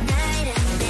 Night and day.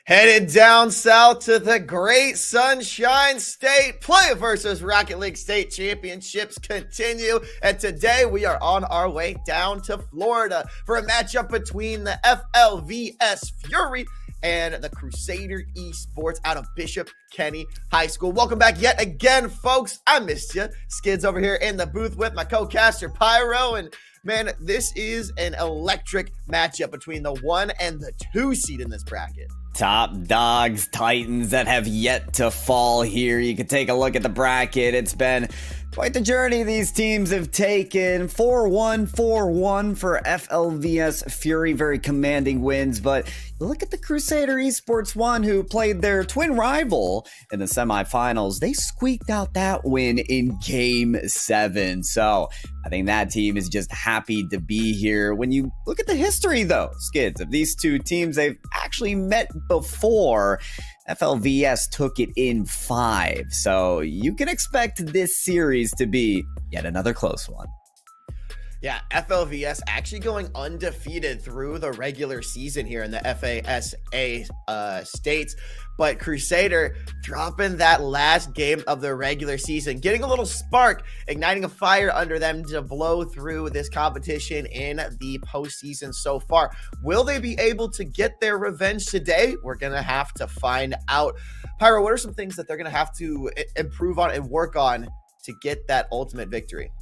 Headed down south to the great Sunshine State. Play versus Rocket League State Championships continue. And today we are on our way down to Florida for a matchup between the FLVS Fury and the Crusader Esports out of Bishop Kenny High School. Welcome back yet again, folks. I missed you. Skids over here in the booth with my co-caster Pyro. And man, this is an electric matchup between the 1 and the 2 seed in this bracket. Top dogs, Titans that have yet to fall here. You can take a look at the bracket. It's been quite the journey these teams have taken. 4-1, 4-1 for FLVS Fury. Very commanding wins, but look at the Crusader Esports 1, who played their twin rival in the semifinals. They squeaked out that win in Game 7. So I think that team is just happy to be here. When you look at the history, though, Skids, of these two teams, they've actually met before. FLVS took it in 5. So you can expect this series to be yet another close one. Yeah, FLVS actually going undefeated through the regular season here in the FASA states, but Crusader dropping that last game of the regular season, getting a little spark, igniting a fire under them to blow through this competition in the postseason so far. Will they be able to get their revenge today? We're going to have to find out. Pyro, what are some things that they're going to have to improve on and work on to get that ultimate victory?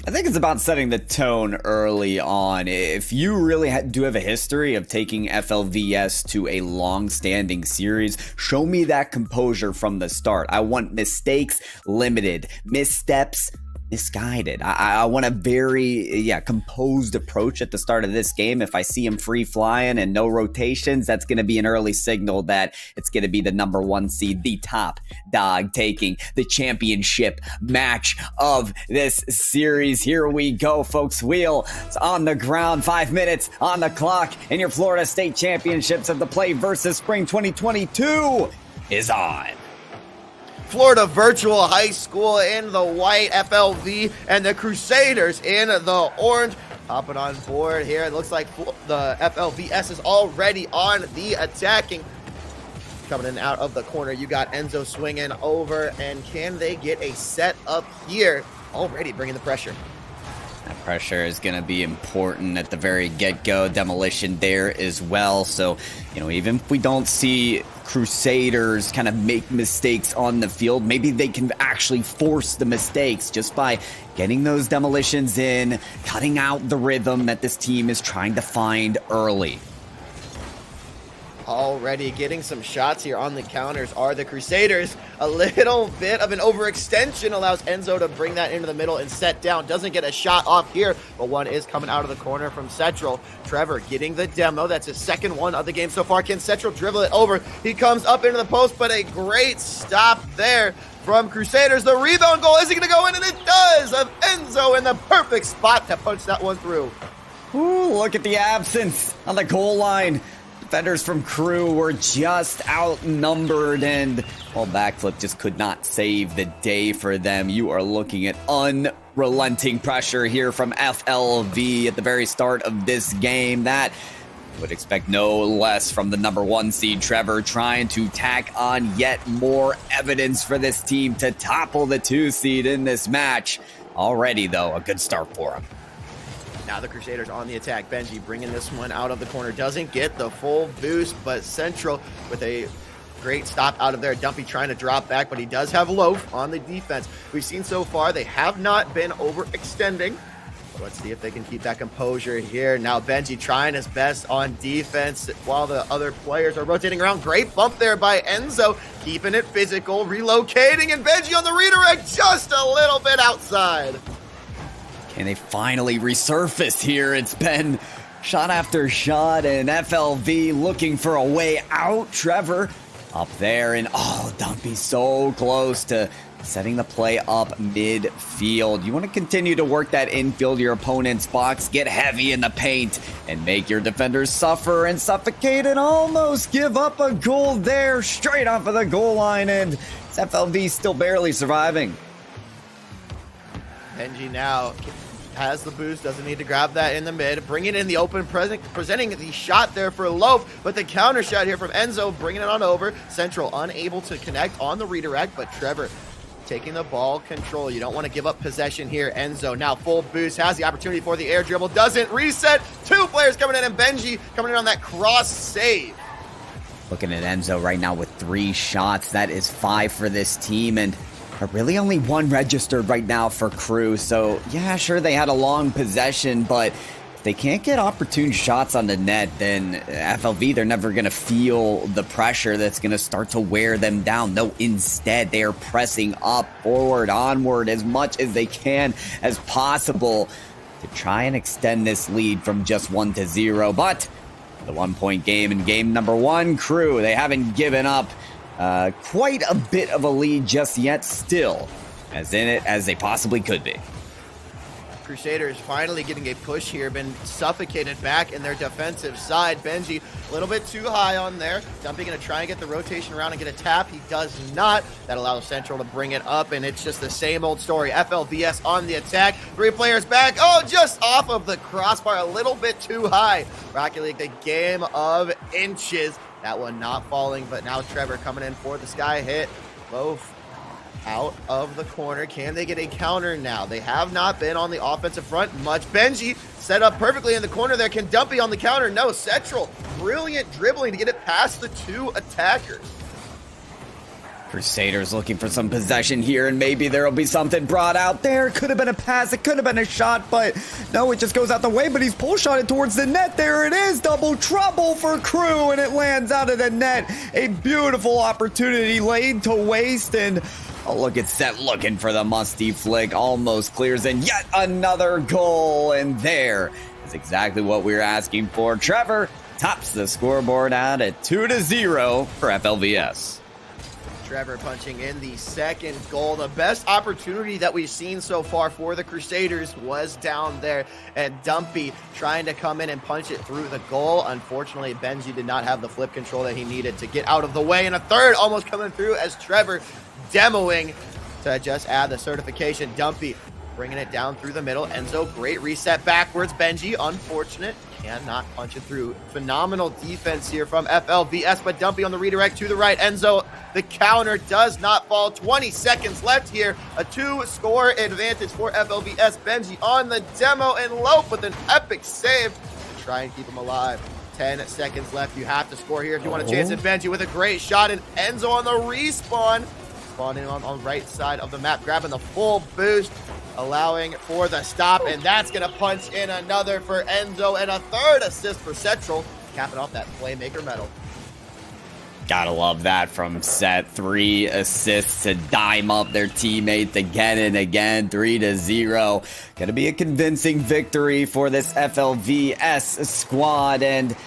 I think it's about setting the tone early on. If you really do have a history of taking FLVS to a long-standing series, show me that composure from the start. I want mistakes limited, missteps misguided. I want a very composed approach at the start of this game. If I see him free flying and no rotations, that's going to be an early signal that it's going to be the number 1 seed, the top dog, taking the championship match of this series. Here we go, folks. Wheel on the ground, 5 minutes on the clock, and your Florida State Championships of the Play versus Spring 2022 is on. Florida Virtual High School in the white FLV and the Crusaders in the orange. Hopping on board here. It looks like the FLVS is already on the attacking. Coming in out of the corner, you got Enzo swinging over, and can they get a set up here? Already bringing the pressure. That pressure is going to be important at the very get-go. Demolition there as well. So, even if we don't see Crusaders kind of make mistakes on the field, maybe they can actually force the mistakes just by getting those demolitions in, cutting out the rhythm that this team is trying to find early. Already getting some shots here on the counters are the Crusaders. A little bit of an overextension allows Enzo to bring that into the middle and set down. Doesn't get a shot off here, but one is coming out of the corner from Central. Trevor getting the demo. That's his second one of the game so far. Can Central dribble it over? He comes up into the post, but a great stop there from Crusaders. The rebound goal, is it going to go in? And it does, of Enzo in the perfect spot to punch that one through. Ooh, look at the absence on the goal line. Defenders from Crew were just outnumbered, and backflip just could not save the day for them. You are looking at unrelenting pressure here from FLV at the very start of this game. That would expect no less from the number 1 seed, Trevor, trying to tack on yet more evidence for this team to topple the 2 seed in this match. Already, though, a good start for him. Now the Crusaders on the attack. Benji bringing this one out of the corner. Doesn't get the full boost, but Central with a great stop out of there. Dumpy trying to drop back, but he does have Loaf on the defense. We've seen so far they have not been overextending. But let's see if they can keep that composure here. Now Benji trying his best on defense while the other players are rotating around. Great bump there by Enzo, keeping it physical, relocating, and Benji on the redirect just a little bit outside. And they finally resurfaced here. It's been shot after shot, and FLV looking for a way out. Trevor up there, and Dumpy so close to setting the play up midfield. You want to continue to work that infield, your opponent's box, get heavy in the paint, and make your defenders suffer and suffocate, and almost give up a goal there straight off of the goal line, and FLV still barely surviving. Benji now has the boost, doesn't need to grab that in the mid, bringing it in the open, presenting the shot there for Lope, but the counter shot here from Enzo, bringing it on over. Central unable to connect on the redirect, but Trevor taking the ball control. You don't want to give up possession here. Enzo now full boost, has the opportunity for the air dribble, doesn't reset. Two players coming in, and Benji coming in on that cross save. Looking at Enzo right now with 3 shots. That is 5 for this team, and really only 1 registered right now for Crew. So yeah, sure, they had a long possession, but if they can't get opportune shots on the net, then FLV, they're never going to feel the pressure that's going to start to wear them down. No, instead, they are pressing up, forward, onward as much as they can as possible to try and extend this lead from just 1-0. But the 1-point game in game number 1, Crew, they haven't given up quite a bit of a lead just yet, still as in it as they possibly could be. Crusaders finally getting a push here, been suffocated back in their defensive side. Benji a little bit too high on there. Dumpy going to try and get the rotation around and get a tap. He does not. That allows Central to bring it up, and it's just the same old story. FLVS on the attack. 3 players back. Oh, just off of the crossbar, a little bit too high. Rocket League, the game of inches. That one not falling, but now Trevor coming in for the sky hit. Loaf out of the corner. Can they get a counter now? They have not been on the offensive front much. Benji set up perfectly in the corner there. Can Dumpy on the counter? No. Central, brilliant dribbling to get it past the 2 attackers. Crusaders looking for some possession here, and maybe there'll be something brought out there. Could have been a pass, it could have been a shot, but no, it just goes out the way, but he's pull shot it towards the net. There it is, double trouble for Crew, and it lands out of the net. A beautiful opportunity laid to waste, and look at Set looking for the musty flick, almost clears, and yet another goal, and there is exactly what we were asking for. Trevor tops the scoreboard out at 2-0 for FLVS. Trevor punching in the second goal. The best opportunity that we've seen so far for the Crusaders was down there, and Dumpy trying to come in and punch it through the goal. Unfortunately, Benji did not have the flip control that he needed to get out of the way, and a third almost coming through as Trevor demoing to just add the certification. Dumpy bringing it down through the middle. Enzo, great reset backwards. Benji, unfortunate, cannot punch it through. Phenomenal defense here from FLVS, but Dumpy on the redirect to the right. Enzo, the counter does not fall. 20 seconds left here. A 2-score advantage for FLVS. Benji on the demo, and Lope with an epic save to try and keep him alive. 10 seconds left. You have to score here if you want a chance at Benji with a great shot, and Enzo on the respawn. Spawning on the right side of the map, grabbing the full boost, allowing for the stop, and that's going to punch in another for Enzo, and a third assist for Central, capping off that playmaker medal. Gotta love that from Set. 3 assists to dime up their teammates again and again. 3-0. Gonna be a convincing victory for this FLVS squad, and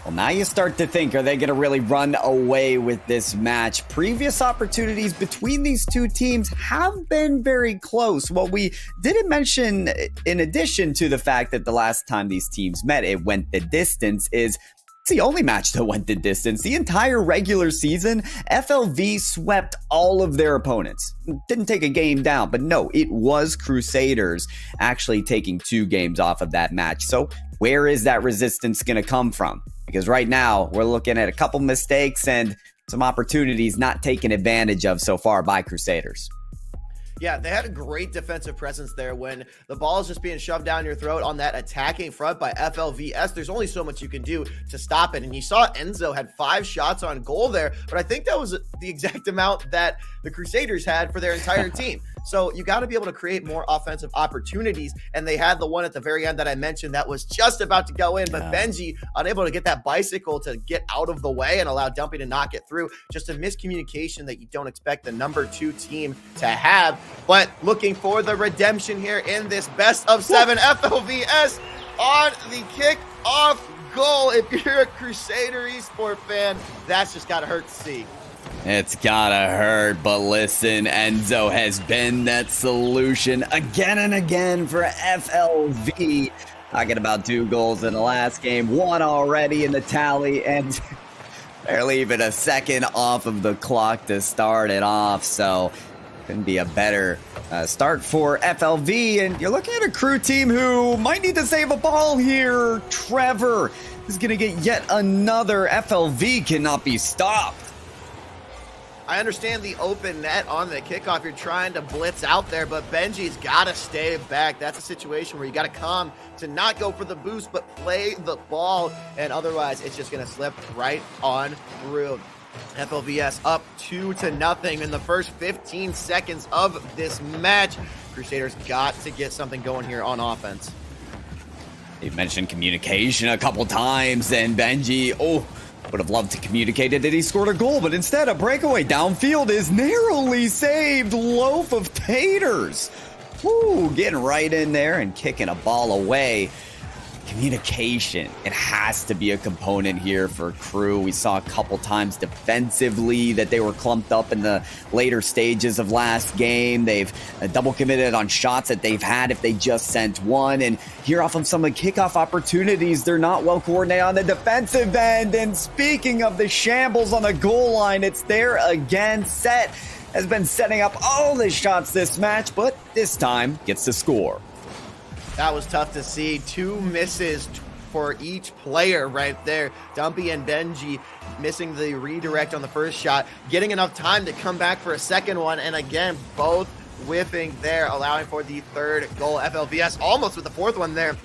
well, now you start to think, are they going to really run away with this match? Previous opportunities between these two teams have been very close. What we didn't mention, in addition to the fact that the last time these teams met, it went the distance, is it's the only match that went the distance. The entire regular season, FLV swept all of their opponents. Didn't take a game down, but no, it was Crusaders actually taking 2 games off of that match. So where is that resistance going to come from? Because right now, we're looking at a couple mistakes and some opportunities not taken advantage of so far by Crusaders. Yeah, they had a great defensive presence there when the ball is just being shoved down your throat on that attacking front by FLVS. There's only so much you can do to stop it. And you saw Enzo had 5 shots on goal there, but I think that was the exact amount that the Crusaders had for their entire team. So you got to be able to create more offensive opportunities. And they had the one at the very end that I mentioned that was just about to go in, but Benji unable to get that bicycle to get out of the way and allow Dumpy to knock it through. Just a miscommunication that you don't expect the number 2 team to have. But looking for the redemption here in this best of 7. FLVS on the kick-off goal. If you're a Crusader eSport fan, that's just got to hurt to see. It's gotta hurt, but listen, Enzo has been that solution again and again for FLV. Talking about 2 goals in the last game, 1 already in the tally, and barely even a second off of the clock to start it off. So Couldn't be a better start for FLV, and you're looking at a crew team who might need to save a ball here. Trevor is going to get yet another. FLV cannot be stopped. I understand the open net on the kickoff. You're trying to blitz out there, but Benji's got to stay back. That's a situation where you got to come to not go for the boost, but play the ball, and otherwise it's just going to slip right on through. FLVS up 2-0 in the first 15 seconds of this match. Crusaders got to get something going here on offense. They mentioned communication a couple times, and Benji, would have loved to communicate it that he scored a goal, but instead a breakaway downfield is narrowly saved. Loaf of taters. Getting right in there and kicking a ball away. Communication, it has to be a component here for Crew. We saw a couple times defensively that they were clumped up in the later stages of last game. They've double committed on shots that they've had if they just sent one. And here off of some of the kickoff opportunities, they're not well coordinated on the defensive end. And speaking of the shambles on the goal line, it's there again. Set has been setting up all the shots this match, but this time gets to score. That was tough to see. 2 misses for each player right there. Dumpy and Benji missing the redirect on the first shot, getting enough time to come back for a second one, and again, both whiffing there, allowing for the third goal. FLVS almost with the fourth one there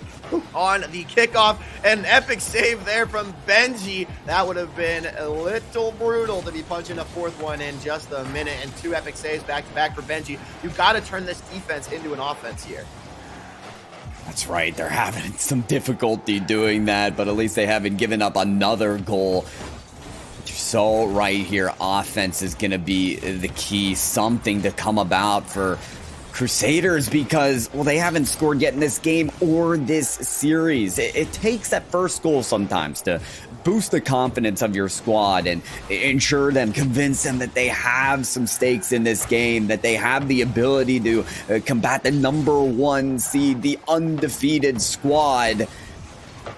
on the kickoff. An epic save there from Benji. That would have been a little brutal to be punching a fourth one in just a minute, and 2 epic saves back-to-back for Benji. You've got to turn this defense into an offense here. That's right, they're having some difficulty doing that, but at least they haven't given up another goal. But you're so right here, offense is going to be the key, something to come about for Crusaders because, well, they haven't scored yet in this game or this series. It takes that first goal sometimes to boost the confidence of your squad and ensure them, convince them that they have some stakes in this game, that they have the ability to combat the number 1 seed, the undefeated squad.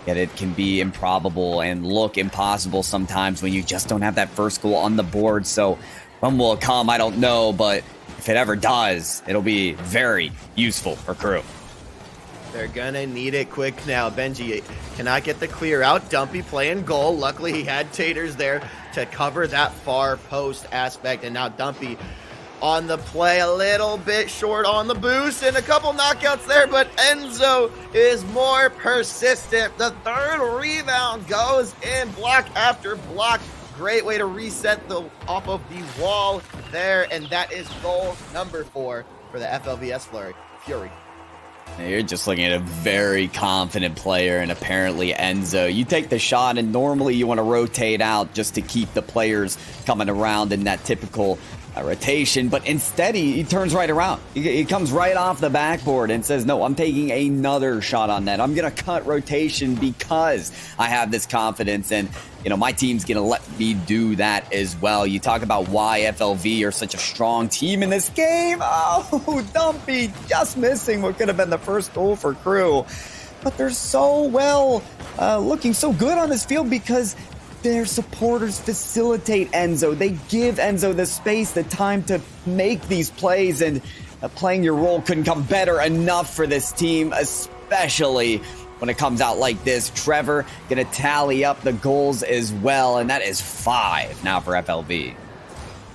Yet it can be improbable and look impossible sometimes when you just don't have that first goal on the board. So when will it come? I don't know, but if it ever does, it'll be very useful for Crew. They're gonna need it quick now. Benji cannot get the clear out. Dumpy playing goal. Luckily, he had Taters there to cover that far post aspect. And now Dumpy on the play, a little bit short on the boost and a couple knockouts there, but Enzo is more persistent. The third rebound goes in, block after block. Great way to reset off of the wall there, and that is goal number 4 for the FLVS Fury. You're just looking at a very confident player, and apparently Enzo. You take the shot, and normally you want to rotate out just to keep the players coming around in that typical rotation, but instead he turns right around. He comes right off the backboard and says, no, I'm taking another shot on that. I'm going to cut rotation because I have this confidence, and my team's going to let me do that as well. You talk about why FLV are such a strong team in this game. Oh, Dumpy just missing what could have been the first goal for Crew. But they're so well, looking so good on this field because their supporters facilitate Enzo. They give Enzo the space, the time to make these plays, and playing your role couldn't come better enough for this team, especially when it comes out like this. Trevor gonna tally up the goals as well, and that is 5 now for FLV.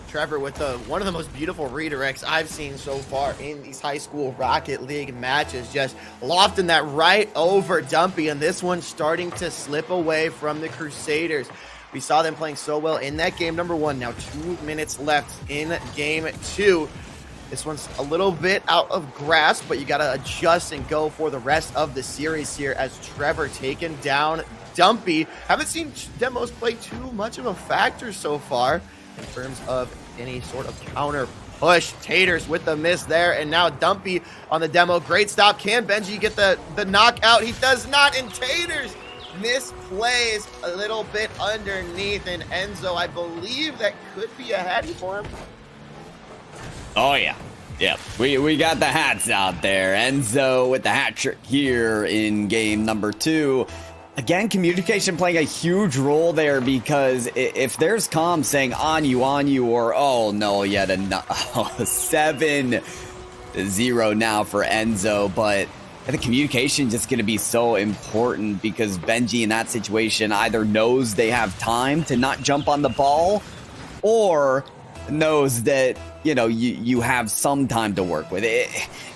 Trevor with one of the most beautiful redirects I've seen so far in these high school Rocket League matches, just lofting that right over Dumpy, and this one's starting to slip away from the Crusaders. We saw them playing so well in that game number 1. Now 2 minutes left in game 2. This one's a little bit out of grasp, but you got to adjust and go for the rest of the series here as Trevor taking down Dumpy. Haven't seen demos play too much of a factor so far in terms of any sort of counter push. Taters with the miss there, and now Dumpy on the demo. Great stop. Can Benji get the knockout? He does not, and Taters misplays a little bit underneath, and Enzo, I believe that could be a hattie for him. Oh, yeah. Yeah, we got the hats out there. Enzo with the hat trick here in game number 2. Again, communication playing a huge role there, because if there's comms saying on you, or oh no, yet another 7-0 now for Enzo, but I think communication just going to be so important, because Benji in that situation either knows they have time to not jump on the ball, or knows that, you know, you have some time to work with it.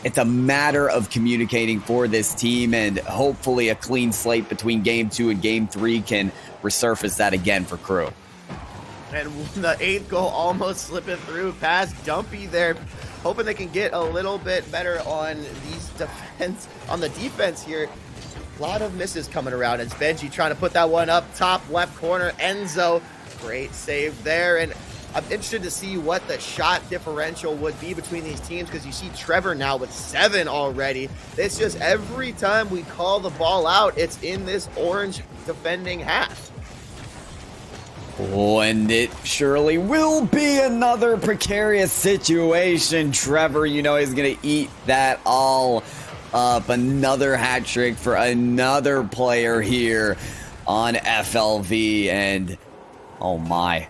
It's a matter of communicating for this team, and hopefully a clean slate between game 2 and game 3 can resurface that again for Crew. And the 8th goal almost slipping through past Dumpy there, hoping they can get a little bit better on the defense here. A lot of misses coming around as Benji trying to put that one up top left corner. Enzo, great save there. And I'm interested to see what the shot differential would be between these teams, because you see Trevor now with 7 already. It's just every time we call the ball out, it's in this orange defending half. Oh, and it surely will be another precarious situation. Trevor, you know, is going to eat that all up. Another hat trick for another player here on FLV. And oh my,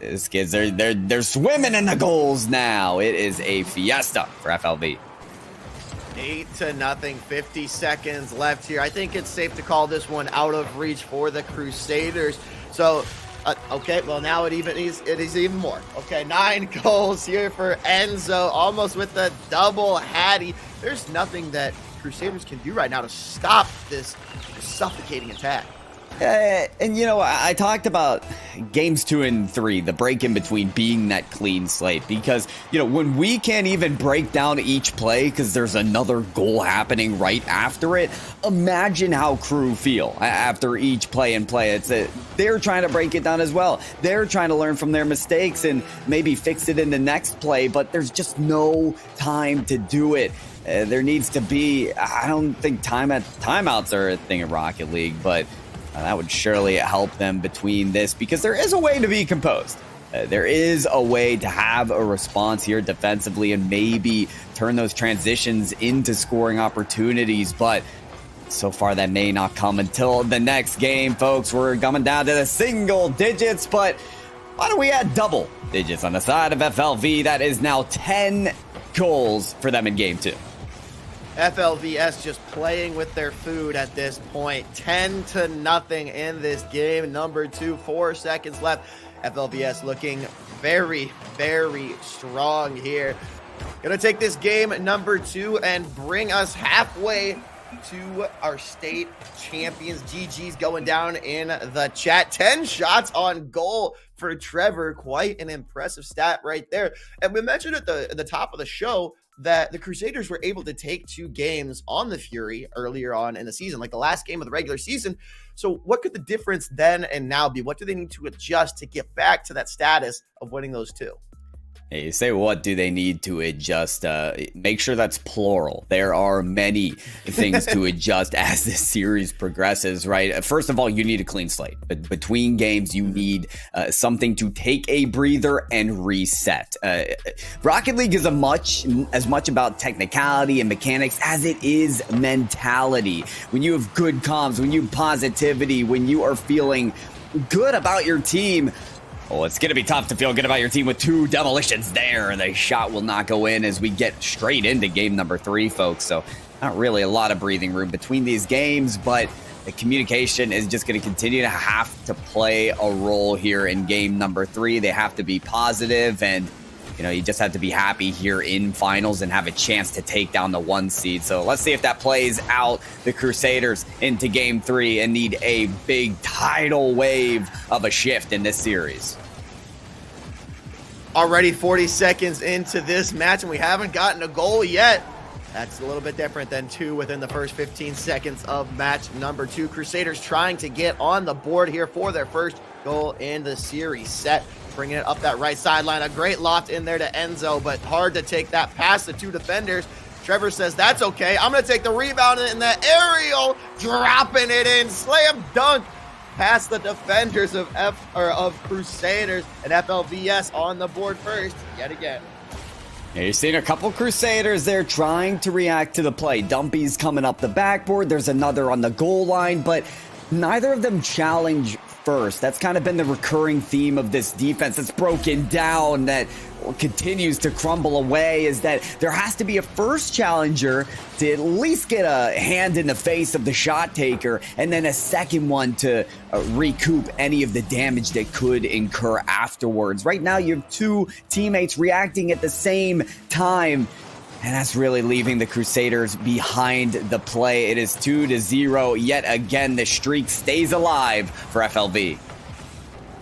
these kids, they're swimming in the goals now. It is a fiesta for FLV. 8-0, 50 seconds left here. I think it's safe to call this one out of reach for the Crusaders. So, okay, well now it is even more. Okay, 9 goals here for Enzo, almost with the double hattie. There's nothing that Crusaders can do right now to stop this suffocating attack. And you know, I talked about games 2 and 3, the break in between being that clean slate, because, you know, when we can't even break down each play because there's another goal happening right after it, imagine how Crew feel after each play and play. They're trying to break it down as well. They're trying to learn from their mistakes and maybe fix it in the next play, but there's just no time to do it. There needs to be, I don't think timeouts are a thing in Rocket League, but that would surely help them between this, because there is a way to be composed. There is a way to have a response here defensively and maybe turn those transitions into scoring opportunities, but so far that may not come until the next game, folks. We're coming down to the single digits, but why don't we add double digits on the side of FLV? That is now 10 goals for them in game 2. FLVS just playing with their food at this point. 10-0 in this game. Number 2, 4 seconds left. FLVS looking very, very strong here. Gonna take this game number 2 and bring us halfway to our state champions. GG's going down in the chat. 10 shots on goal for Trevor. Quite an impressive stat right there. And we mentioned at the top of the show that the Crusaders were able to take 2 games on the Fury earlier on in the season, like the last game of the regular season. So what could the difference then and now be? What do they need to adjust to get back to that status of winning those 2? Hey, you say, what do they need to adjust? Make sure that's plural. There are many things to adjust as this series progresses, right? First of all, you need a clean slate. But between games, you need something to take a breather and reset. Rocket League is as much about technicality and mechanics as it is mentality. When you have good comms, when you have positivity, when you are feeling good about your team, well, it's going to be tough to feel good about your team with 2 demolitions there. The shot will not go in as we get straight into game number 3, folks. So not really a lot of breathing room between these games, but the communication is just going to continue to have to play a role here in game number 3. They have to be positive, and you know, you just have to be happy here in finals and have a chance to take down the 1 seed. So let's see if that plays out. The Crusaders into game 3 and need a big tidal wave of a shift in this series. Already 40 seconds into this match, and we haven't gotten a goal yet. That's a little bit different than 2 within the first 15 seconds of match number 2. Crusaders trying to get on the board here for their first goal in the series set. Bringing it up that right sideline. A great loft in there to Enzo, but hard to take that past the 2 defenders. Trevor says, that's okay. I'm going to take the rebound in the aerial, dropping it in. Slam dunk past the defenders of Crusaders, and FLVS on the board first yet again. Yeah, you're seeing a couple Crusaders there trying to react to the play. Dumpy's coming up the backboard. There's another on the goal line, but neither of them challenge first. That's kind of been the recurring theme of this defense that's broken down, that continues to crumble away, is that there has to be a first challenger to at least get a hand in the face of the shot taker, and then a second one to recoup any of the damage that could incur afterwards. Right now, you have two teammates reacting at the same time, and that's really leaving the Crusaders behind the play. It is 2-0. Yet again, the streak stays alive for FLV.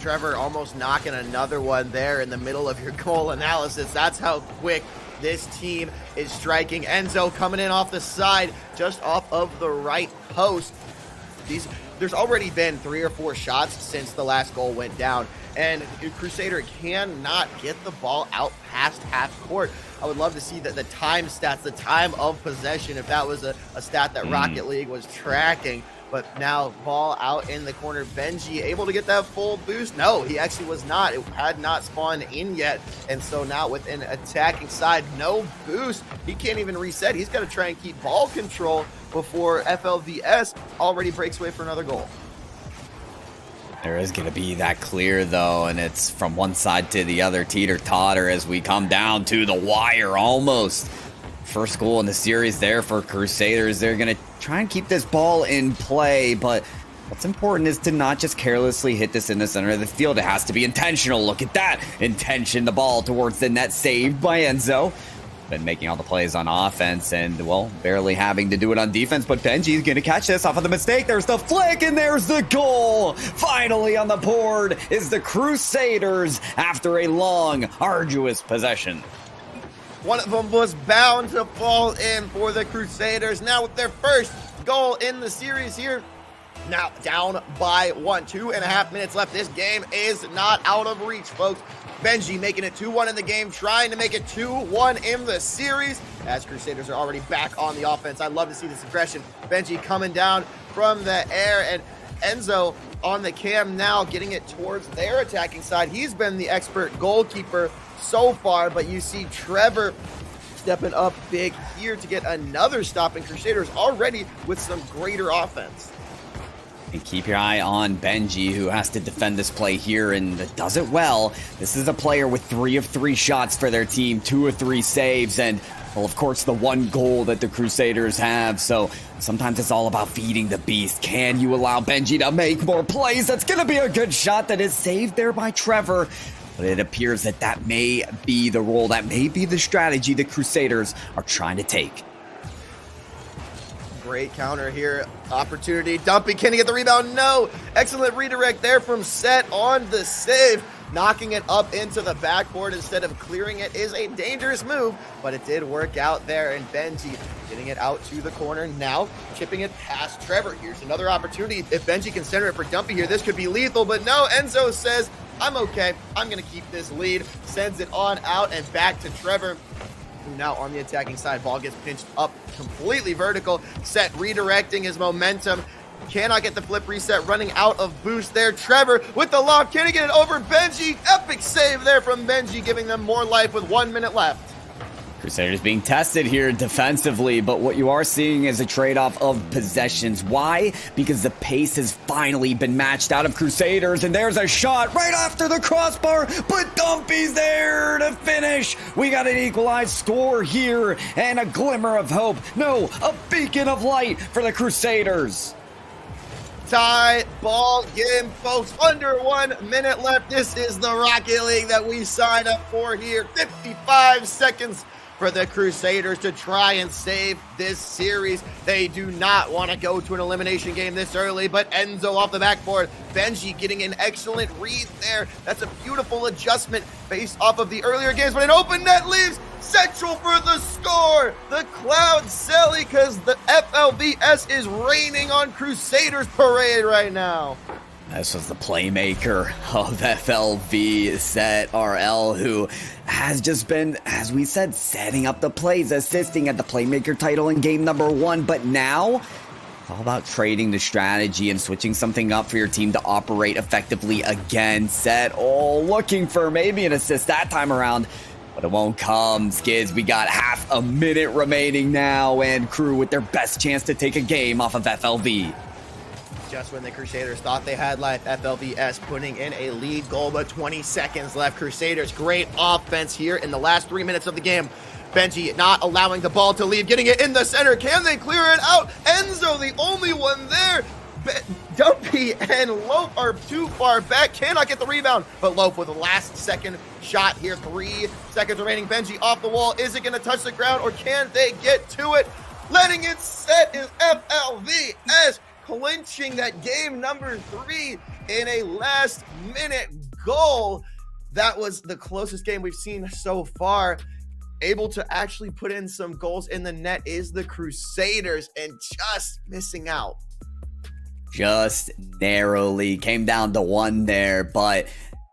Trevor almost knocking another one there in the middle of your goal analysis. That's how quick this team is striking. Enzo coming in off the side, just off of the right post. There's already been 3 or 4 shots since the last goal went down, and Crusader cannot get the ball out past half court. I would love to see the time stats, the time of possession, if that was a stat that Rocket League was tracking. But now ball out in the corner. Benji able to get that full boost? No, he actually was not. It had not spawned in yet. And so now with an attacking side, no boost. He can't even reset. He's got to try and keep ball control before FLVS already breaks away for another goal. There is going to be that clear, though, and it's from one side to the other, teeter-totter, as we come down to the wire almost. First goal in the series there for Crusaders. They're going to try and keep this ball in play, but what's important is to not just carelessly hit this in the center of the field. It has to be intentional. Look at that intention. The ball towards the net, saved by Enzo. Been making all the plays on offense and, well, barely having to do it on defense, but Benji's going to catch this off of the mistake. There's the flick, and there's the goal. Finally on the board is the Crusaders after a long, arduous possession. One of them was bound to fall in for the Crusaders. Now with their first goal in the series here. Now down by 1. 2.5 minutes left. This game is not out of reach, folks. Benji making it 2-1 in the game, trying to make it 2-1 in the series, as Crusaders are already back on the offense. I love to see this aggression. Benji coming down from the air, and Enzo on the cam now, getting it towards their attacking side. He's been the expert goalkeeper so far, but you see Trevor stepping up big here to get another stop, and Crusaders already with some greater offense. And keep your eye on Benji, who has to defend this play here and does it well. This is a player with 3 of 3 shots for their team, 2 of 3 saves, and, well, of course, the 1 goal that the Crusaders have. So sometimes it's all about feeding the beast. Can you allow Benji to make more plays? That's going to be a good shot that is saved there by Trevor. But it appears that that may be the role, that may be the strategy the Crusaders are trying to take. Great counter here. Opportunity. Dumpy, can he get the rebound? No. Excellent redirect there from Set on the save. Knocking it up into the backboard instead of clearing it is a dangerous move, but it did work out there. And Benji getting it out to the corner. Now chipping it past Trevor. Here's another opportunity. If Benji can center it for Dumpy here, this could be lethal, but no. Enzo says, I'm okay. I'm going to keep this lead. Sends it on out and back to Trevor, who now on the attacking side. Ball gets pinched up completely vertical. Set redirecting his momentum. Cannot get the flip reset, running out of boost there. Trevor with the lob. Can he get it over Benji? Epic save there from Benji, giving them more life with 1 minute left. Crusaders being tested here defensively, but what you are seeing is a trade-off of possessions. Why? Because the pace has finally been matched out of Crusaders, and there's a shot right after the crossbar, but Dumpy's there to finish. We got an equalized score here, and a glimmer of hope. No, a beacon of light for the Crusaders. Tie ball game, folks. Under 1 minute left. This is the Rocket League that we signed up for here. 55 seconds for the Crusaders to try and save this series. They do not want to go to an elimination game this early, but Enzo off the backboard. Benji getting an excellent read there. That's a beautiful adjustment based off of the earlier games, but an open net leaves Central for the score. The Cloud Sally, because the FLVS is raining on Crusaders parade right now. This was the playmaker of FLV, Set RL, who has just been, as we said, setting up the plays, assisting at the playmaker title in game number 1. But now, it's all about trading the strategy and switching something up for your team to operate effectively again. Set, looking for maybe an assist that time around. But it won't come, Skids. We got half a minute remaining now, and Crew with their best chance to take a game off of FLV. Just when the Crusaders thought they had life, FLVS putting in a lead goal, but 20 seconds left. Crusaders, great offense here in the last 3 minutes of the game. Benji not allowing the ball to leave, getting it in the center. Can they clear it out? Enzo, the only one there. Dumpy and Loaf are too far back, cannot get the rebound, but Loaf with a last second shot here. 3 seconds remaining. Benji off the wall. Is it going to touch the ground, or can they get to it? Letting it set is FLVS, clinching that game number 3 in a last minute goal. That was the closest game we've seen so far. Able to actually put in some goals in the net is the Crusaders, and just missing out. Just narrowly came down to 1 there, but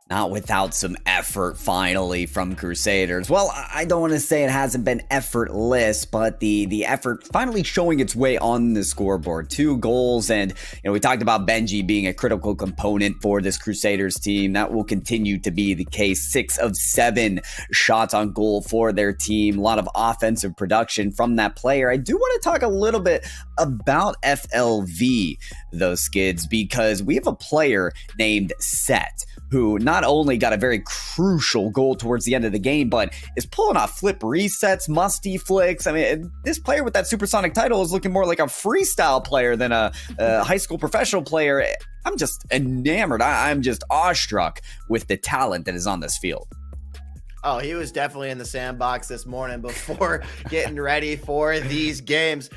not without some effort finally from Crusaders. Well, I don't want to say it hasn't been effortless, but the effort finally showing its way on the scoreboard. 2 goals, and we talked about Benji being a critical component for this Crusaders team. That will continue to be the case. 6 of 7 shots on goal for their team. A lot of offensive production from that player. I do want to talk a little bit about FLV, those Skids, because we have a player named Set, who not only got a very crucial goal towards the end of the game, but is pulling off flip resets, musty flicks. I mean, this player with that supersonic title is looking more like a freestyle player than a high school professional player. I'm just enamored. I'm just awestruck with the talent that is on this field. Oh, he was definitely in the sandbox this morning before getting ready for these games.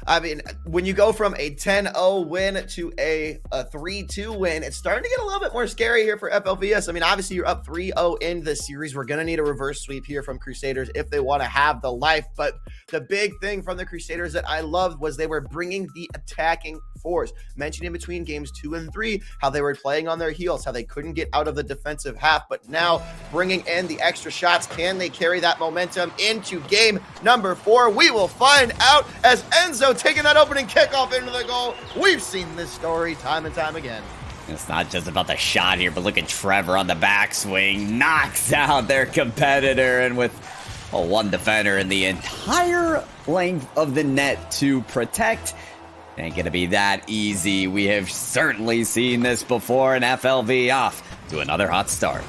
I mean, when you go from a 10-0 win to a 3-2 win, it's starting to get a little bit more scary here for FLVS. I mean, obviously, you're up 3-0 in the series. We're going to need a reverse sweep here from Crusaders if they want to have the life. But the big thing from the Crusaders that I loved was they were bringing the attacking force. Mentioned in between games 2 and 3 how they were playing on their heels, how they couldn't get out of the defensive half. But now bringing in the extra shots, can they carry that momentum into game number 4? We will find out as Enzo taking that opening kickoff into the goal. We've seen this story time and time again. It's not just about the shot here, but look at Trevor on the backswing, knocks out their competitor, and with 1 defender in the entire length of the net to protect. Ain't gonna be that easy. We have certainly seen this before, and FLV off to another hot start.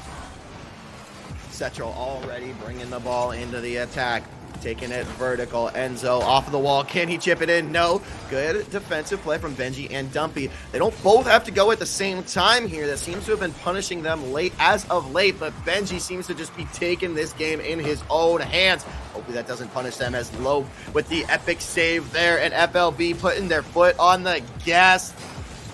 Setchel already bringing the ball into the attack. Taking it vertical. Enzo off of the wall. Can he chip it in? No. Good defensive play from Benji and Dumpy. They don't both have to go at the same time here. That seems to have been punishing them as of late, but Benji seems to just be taking this game in his own hands. Hopefully that doesn't punish them, as Low with the epic save there, and FLV putting their foot on the gas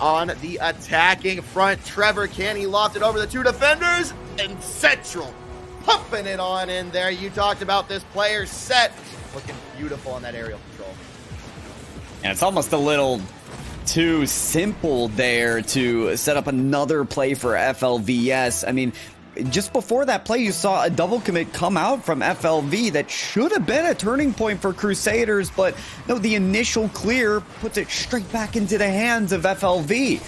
on the attacking front. Trevor, can he loft it over the 2 defenders? And Central pumping it on in there. You talked about this player Set looking beautiful on that aerial control. And it's almost a little too simple there to set up another play for FLVS. I mean, just before that play, you saw a double commit come out from FLV that should have been a turning point for Crusaders, but no, the initial clear puts it straight back into the hands of FLV.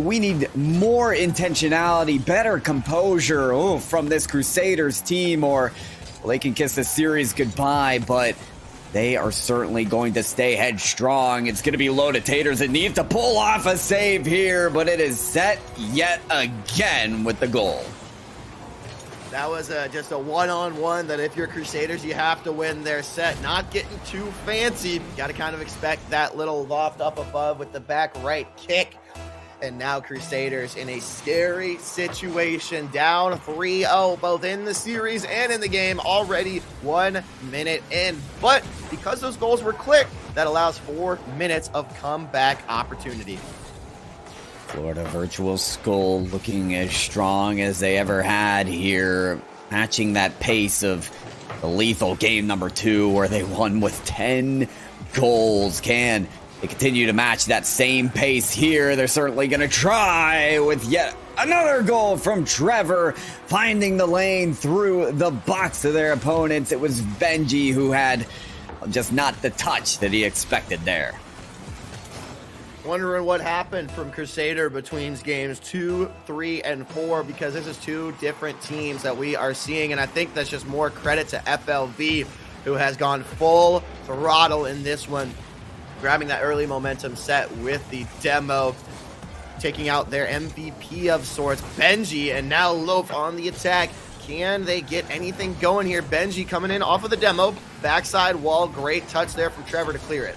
We need more intentionality, better composure from this Crusaders team, or they can kiss the series goodbye, but they are certainly going to stay headstrong. It's going to be Low to Taters that needs to pull off a save here, but it is Set yet again with the goal. That was just a one-on-one that if you're Crusaders, you have to win their set. Not getting too fancy. Got to kind of expect that little loft up above with the back right kick. And now Crusaders in a scary situation, down 3-0, both in the series and in the game, already 1 minute in. But because those goals were clicked, that allows 4 minutes of comeback opportunity. Florida Virtual Skull looking as strong as they ever had here, matching that pace of the lethal game number 2 where they won with 10 goals. Can they continue to match that same pace here? They're certainly going to try with yet another goal from Trevor, finding the lane through the box of their opponents. It was Benji who had just not the touch that he expected there. Wondering what happened from Crusader between games 2, 3, and 4, because this is two different teams that we are seeing, and I think that's just more credit to FLV, who has gone full throttle in this one, grabbing that early momentum set with the demo, taking out their MVP of sorts, Benji, and now Loaf on the attack. Can they get anything going here? Benji coming in off of the demo, backside wall, great touch there from Trevor to clear it.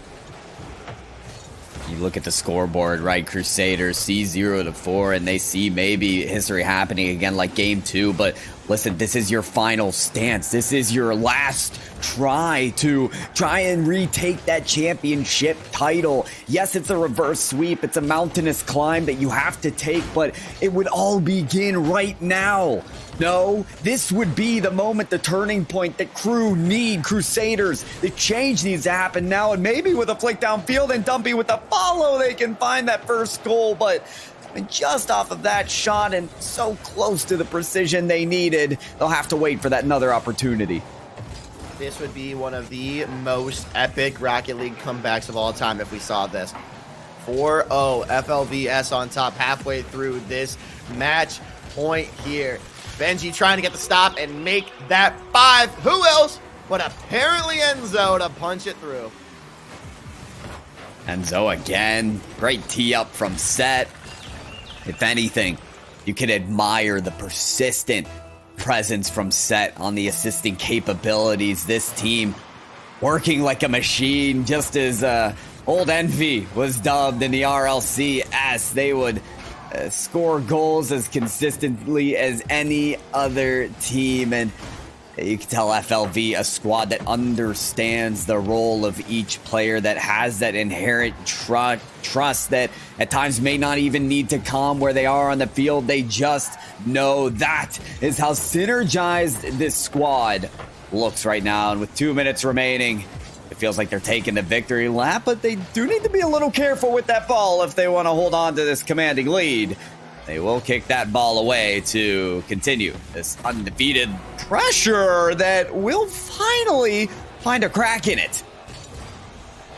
You look at the scoreboard, right? Crusaders see 0-4, and they see maybe history happening again like game 2. But listen, this is your final stance. This is your last try and retake that championship title. Yes, it's a reverse sweep. It's a mountainous climb that you have to take, but it would all begin right now. No, this would be the moment, the turning point that crew need. Crusaders, the change needs to happen now, and maybe with a flick downfield and Dumpy with a follow, they can find that first goal, but just off of that shot and so close to the precision they needed, they'll have to wait for that another opportunity. This would be one of the most epic Rocket League comebacks of all time if we saw this. 4-0, FLVS on top halfway through this match point here. Benji trying to get the stop and make that 5. Who else but apparently Enzo to punch it through. Enzo again. Great tee up from set. If anything, you can admire the persistent presence from set on the assisting capabilities. This team working like a machine, just as Old Envy was dubbed in the RLCS. They would score goals as consistently as any other team, and you can tell FLV, a squad that understands the role of each player, that has that inherent trust that at times may not even need to come where they are on the field. They just know that is how synergized this squad looks right now. And with 2 minutes remaining, it feels like they're taking the victory lap, but they do need to be a little careful with that ball if they want to hold on to this commanding lead. They will kick that ball away to continue this undefeated pressure that will finally find a crack in it.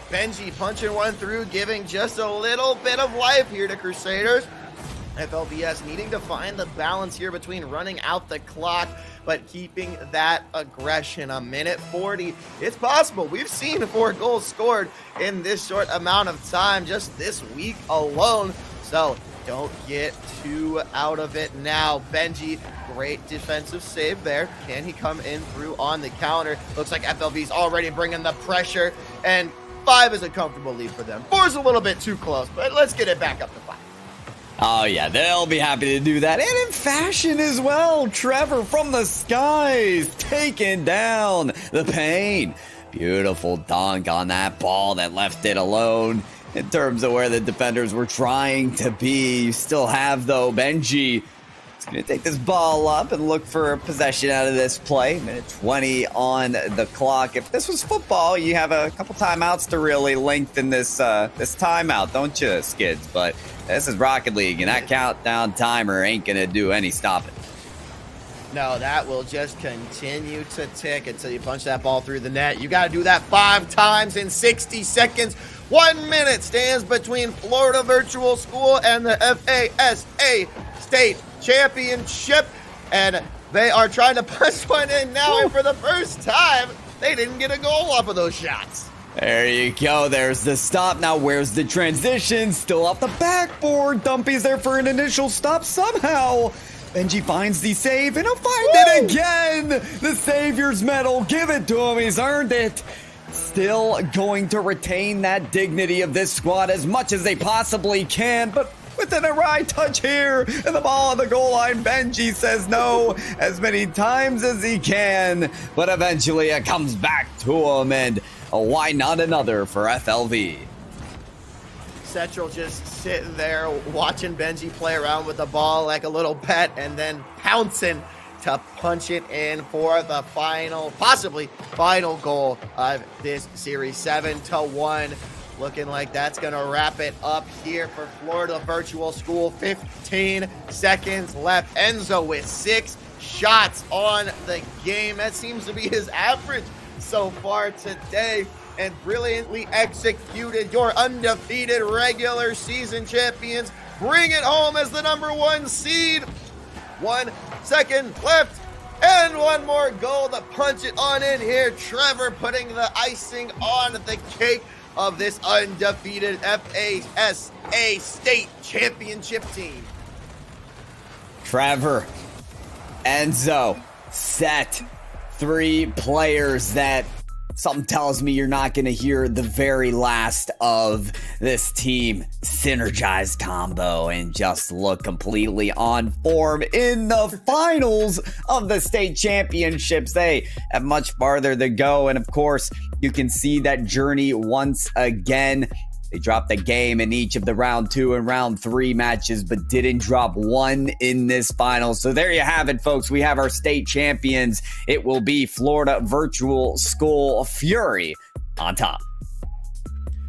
Benji punching one through, giving just a little bit of life here to Crusaders. FLVS needing to find the balance here between running out the clock but keeping that aggression. A minute 40, it's possible. We've seen 4 goals scored in this short amount of time just this week alone, so don't get too out of it now. Benji, great defensive save there. Can he come in through on the counter? Looks like FLV's already bringing the pressure, and 5 is a comfortable lead for them. 4 is a little bit too close, but let's get it back up to 5. Oh yeah, they'll be happy to do that, and in fashion as well. Trevor from the skies taking down the pain. Beautiful dunk on that ball that left it alone. In terms of where the defenders were trying to be, you still have, though, Benji. He's going to take this ball up and look for a possession out of this play. Minute 20 on the clock. If this was football, you have a couple timeouts to really lengthen this this timeout, don't you, Skids? But this is Rocket League, and that countdown timer ain't going to do any stopping. No, that will just continue to tick until you punch that ball through the net. You got to do that 5 times in 60 seconds. 1 minute stands between Florida Virtual School and the FASA State Championship, and they are trying to punch one in now, and for the first time, they didn't get a goal off of those shots. There you go. There's the stop. Now, where's the transition? Still off the backboard. Dumpy's there for an initial stop somehow. Benji finds the save, and he'll find it again. The Savior's medal. Give it to him. He's earned it. Still going to retain that dignity of this squad as much as they possibly can, but with an awry touch here, and the ball on the goal line, Benji says no as many times as he can, but eventually it comes back to him, and why not another for FLV? Central just sitting there watching Benji play around with the ball like a little pet, and then pouncing to punch it in for the final, possibly final goal of this series. 7-1. Looking like that's going to wrap it up here for Florida Virtual School. 15 seconds left. Enzo with 6 shots on the game. That seems to be his average so far today. and brilliantly executed. Your undefeated regular season champions bring it home as the #1 seed. 1 second left. And one more goal to punch it on in here. Trevor putting the icing on the cake of this undefeated FASA state championship team. Trevor, Enzo, Set, 3 players that something tells me you're not going to hear the very last of this team. Synergized combo and just look completely on form in the finals of the state championships. They have much farther to go. And of course, you can see that journey once again. They dropped a game in each of the round 2 and round 3 matches, but didn't drop one in this final. So there you have it, folks. We have our state champions. It will be Florida Virtual School Fury on top.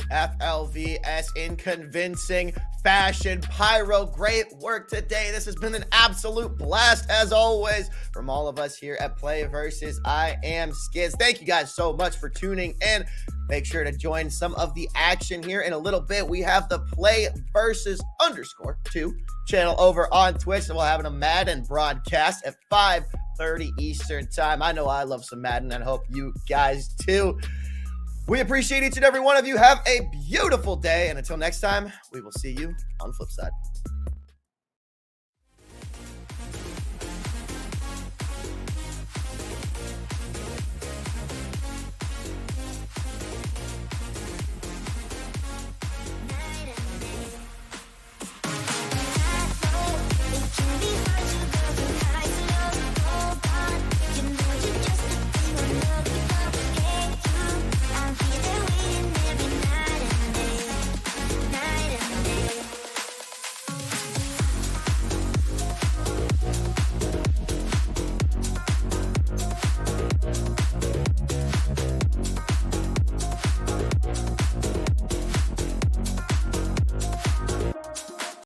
FLVS in convincing fashion. Pyro, great work today. This has been an absolute blast as always from all of us here at PlayVS. I am Skids. Thank you guys so much for tuning in. Make sure to join some of the action here in a little bit. We have the PlayVS_2 channel over on Twitch, and we'll have a Madden broadcast at 5:30 Eastern time. I know I love some Madden, and I hope you guys too. We appreciate each and every one of you. Have a beautiful day, and until next time, we will see you on the flip side.